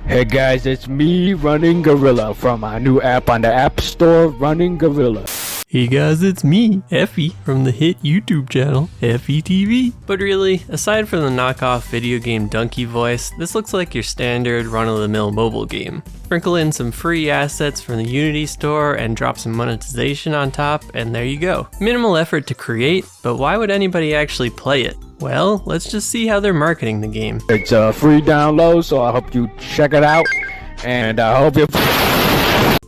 Hey guys, it's me, Running Gorilla, from my new app on the App Store, Running Gorilla. Hey guys, it's me, Effie, from the hit YouTube channel, EphiTV. But really, aside from the knockoff video game donkey voice, this looks like your standard run-of-the-mill mobile game. Sprinkle in some free assets from the Unity store and drop some monetization on top, and there you go. Minimal effort to create, but why would anybody actually play it? Well, let's just see how they're marketing the game. It's a free download, so I hope you check it out, and I hope you...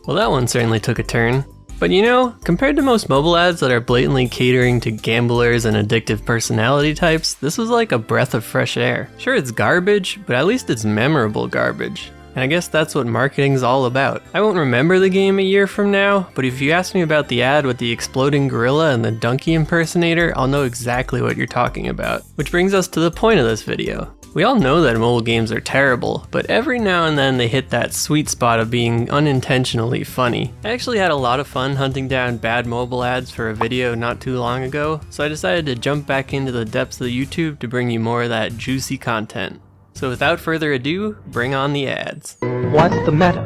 Well, that one certainly took a turn. But you know, compared to most mobile ads that are blatantly catering to gamblers and addictive personality types, this was like a breath of fresh air. Sure, it's garbage, but at least it's memorable garbage. And I guess that's what marketing's all about. I won't remember the game a year from now, but if you ask me about the ad with the exploding gorilla and the donkey impersonator, I'll know exactly what you're talking about. Which brings us to the point of this video. We all know that mobile games are terrible, but every now and then they hit that sweet spot of being unintentionally funny. I actually had a lot of fun hunting down bad mobile ads for a video not too long ago, so I decided to jump back into the depths of YouTube to bring you more of that juicy content. So without further ado, bring on the ads. What's the matter?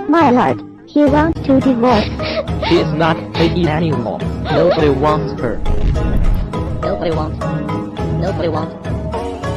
My lord, he wants to divorce. She is not pretty anymore. Nobody wants her. Nobody wants. Nobody wants.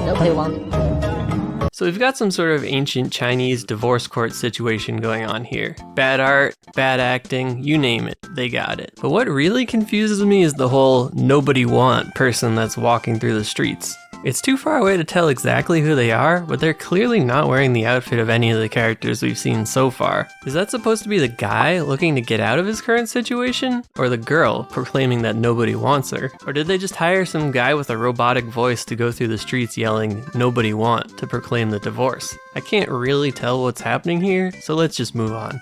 Nobody wants. So we've got some sort of ancient Chinese divorce court situation going on here. Bad art, bad acting, you name it, they got it. But what really confuses me is the whole nobody want person that's walking through the streets. It's too far away to tell exactly who they are, but they're clearly not wearing the outfit of any of the characters we've seen so far. Is that supposed to be the guy looking to get out of his current situation? Or the girl proclaiming that nobody wants her? Or did they just hire some guy with a robotic voice to go through the streets yelling "nobody want" to proclaim the divorce? I can't really tell what's happening here, so let's just move on.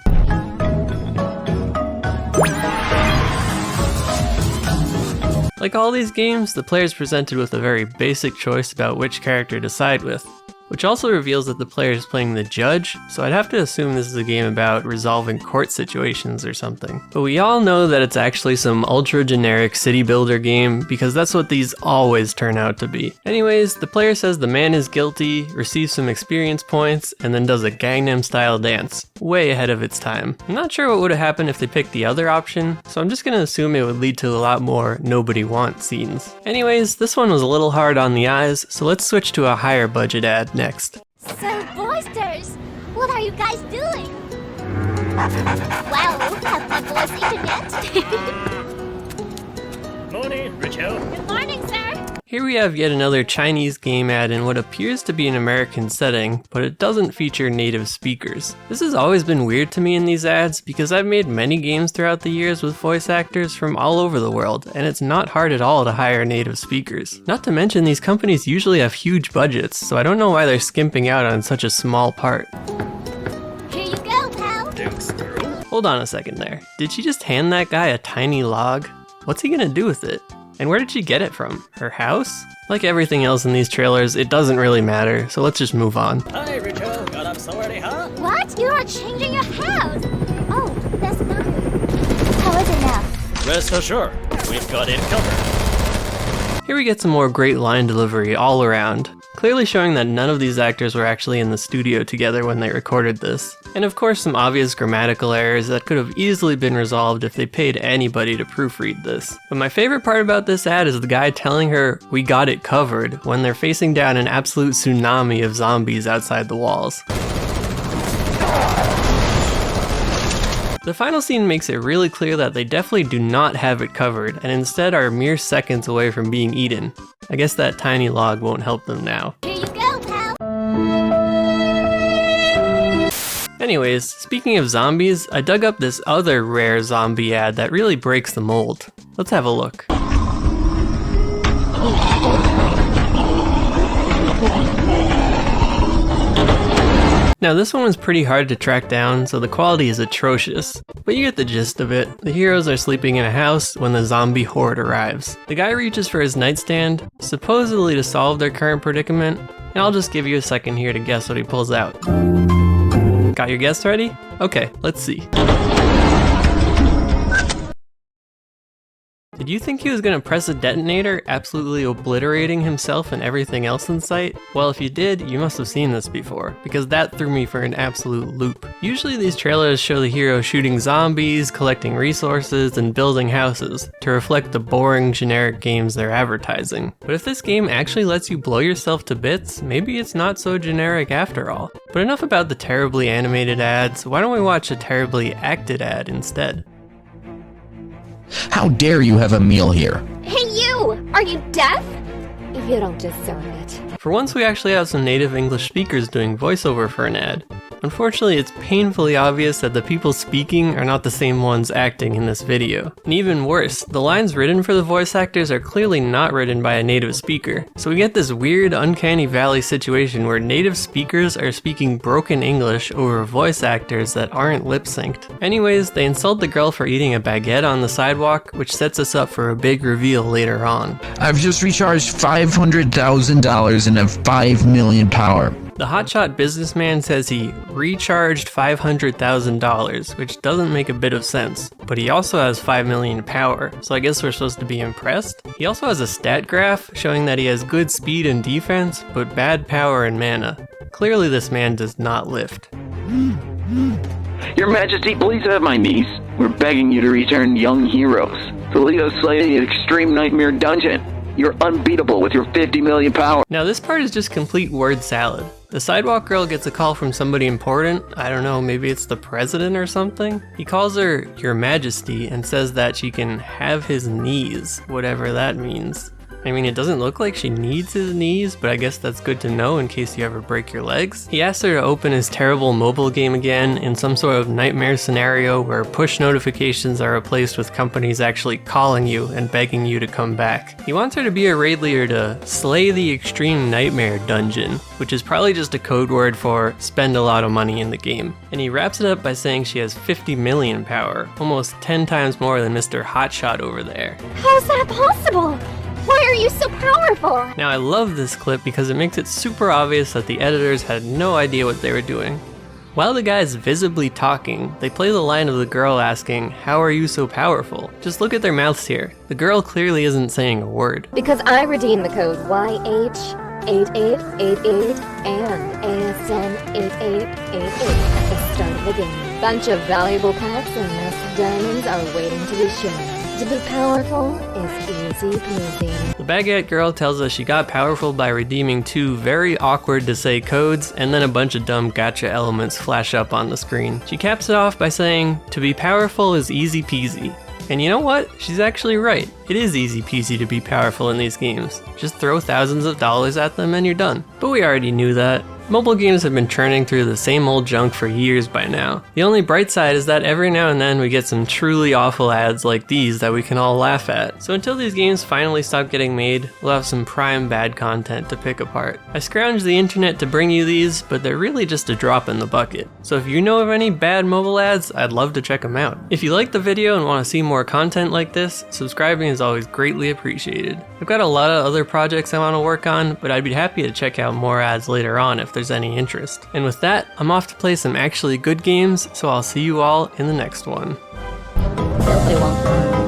Like all these games, the player is presented with a very basic choice about which character to side with, which also reveals that the player is playing the judge, so I'd have to assume this is a game about resolving court situations or something. But we all know that it's actually some ultra generic city builder game, because that's what these always turn out to be. Anyways, the player says the man is guilty, receives some experience points, and then does a Gangnam style dance. Way ahead of its time. I'm not sure what would have happened if they picked the other option, so I'm just gonna assume it would lead to a lot more nobody wants scenes. Anyways, this one was a little hard on the eyes, so let's switch to a higher budget ad next. So boisters! What are you guys doing? Well, have my boys eaten yet? Morning, Rachel. Good morning, sir! Here we have yet another Chinese game ad in what appears to be an American setting, but it doesn't feature native speakers. This has always been weird to me in these ads because I've made many games throughout the years with voice actors from all over the world, and it's not hard at all to hire native speakers. Not to mention these companies usually have huge budgets, so I don't know why they're skimping out on such a small part. Here you go, pal! Thanks, girl. Hold on a second there. Did she just hand that guy a tiny log? What's he gonna do with it? And where did she get it from? Her house? Like everything else in these trailers, it doesn't really matter, so let's just move on. Hi, Rachel. Got up so early, huh? What? You are changing your house! Oh, that's not good. How is it now? Rest assured, we've got it covered. Here we get some more great line delivery all around, clearly showing that none of these actors were actually in the studio together when they recorded this. And of course some obvious grammatical errors that could have easily been resolved if they paid anybody to proofread this. But my favorite part about this ad is the guy telling her, "We got it covered," when they're facing down an absolute tsunami of zombies outside the walls. The final scene makes it really clear that they definitely do not have it covered, and instead are mere seconds away from being eaten. I guess that tiny log won't help them now. Here you go, pal! Anyways, speaking of zombies, I dug up this other rare zombie ad that really breaks the mold. Let's have a look. Now this one was pretty hard to track down, so the quality is atrocious. But you get the gist of it. The heroes are sleeping in a house when the zombie horde arrives. The guy reaches for his nightstand, supposedly to solve their current predicament, and I'll just give you a second here to guess what he pulls out. Got your guess ready? Okay, let's see. Did you think he was gonna press a detonator, absolutely obliterating himself and everything else in sight? Well, if you did, you must have seen this before, because that threw me for an absolute loop. Usually these trailers show the hero shooting zombies, collecting resources, and building houses, to reflect the boring, generic games they're advertising. But if this game actually lets you blow yourself to bits, maybe it's not so generic after all. But enough about the terribly animated ads, why don't we watch a terribly acted ad instead? How dare you have a meal here? Hey you! Are you deaf? You don't deserve it. For once we actually have some native English speakers doing voiceover for an ad. Unfortunately, it's painfully obvious that the people speaking are not the same ones acting in this video. And even worse, the lines written for the voice actors are clearly not written by a native speaker. So we get this weird uncanny valley situation where native speakers are speaking broken English over voice actors that aren't lip synced. Anyways, they insult the girl for eating a baguette on the sidewalk, which sets us up for a big reveal later on. I've just recharged $500,000 and have 5 million power. The hotshot businessman says he recharged $500,000, which doesn't make a bit of sense, but he also has 5 million power, so I guess we're supposed to be impressed? He also has a stat graph showing that he has good speed and defense, but bad power and mana. Clearly this man does not lift. Your Majesty, please have my niece. We're begging you to return young heroes. To lead us slay the extreme nightmare dungeon. You're unbeatable with your 50 million power. Now this part is just complete word salad. The sidewalk girl gets a call from somebody important. I don't know, maybe it's the president or something. He calls her Your Majesty and says that she can have his knees, whatever that means. I mean, it doesn't look like she needs his knees, but I guess that's good to know in case you ever break your legs. He asks her to open his terrible mobile game again in some sort of nightmare scenario where push notifications are replaced with companies actually calling you and begging you to come back. He wants her to be a raid leader to slay the extreme nightmare dungeon, which is probably just a code word for spend a lot of money in the game. And he wraps it up by saying she has 50 million power, almost 10 times more than Mr. Hotshot over there. How's that possible? Why are you so powerful? Now I love this clip because it makes it super obvious that the editors had no idea what they were doing. While the guy's visibly talking, they play the line of the girl asking, "How are you so powerful?" Just look at their mouths here. The girl clearly isn't saying a word. Because I redeemed the code YH8888 and ASN8888 at the start of the game. Bunch of valuable packs and massive diamonds are waiting to be shared. To be powerful is easy peasy. The baguette girl tells us she got powerful by redeeming 2 very awkward to say codes, and then a bunch of dumb gotcha elements flash up on the screen. She caps it off by saying, to be powerful is easy peasy. And you know what? She's actually right. It is easy peasy to be powerful in these games. Just throw thousands of dollars at them and you're done. But we already knew that. Mobile games have been churning through the same old junk for years by now. The only bright side is that every now and then we get some truly awful ads like these that we can all laugh at. So until these games finally stop getting made, we'll have some prime bad content to pick apart. I scrounged the internet to bring you these, but they're really just a drop in the bucket. So if you know of any bad mobile ads, I'd love to check them out. If you like the video and want to see more content like this, subscribing is always greatly appreciated. I've got a lot of other projects I want to work on, but I'd be happy to check out more ads later on if there's any interest. And with that, I'm off to play some actually good games, so I'll see you all in the next one. Nobody wants.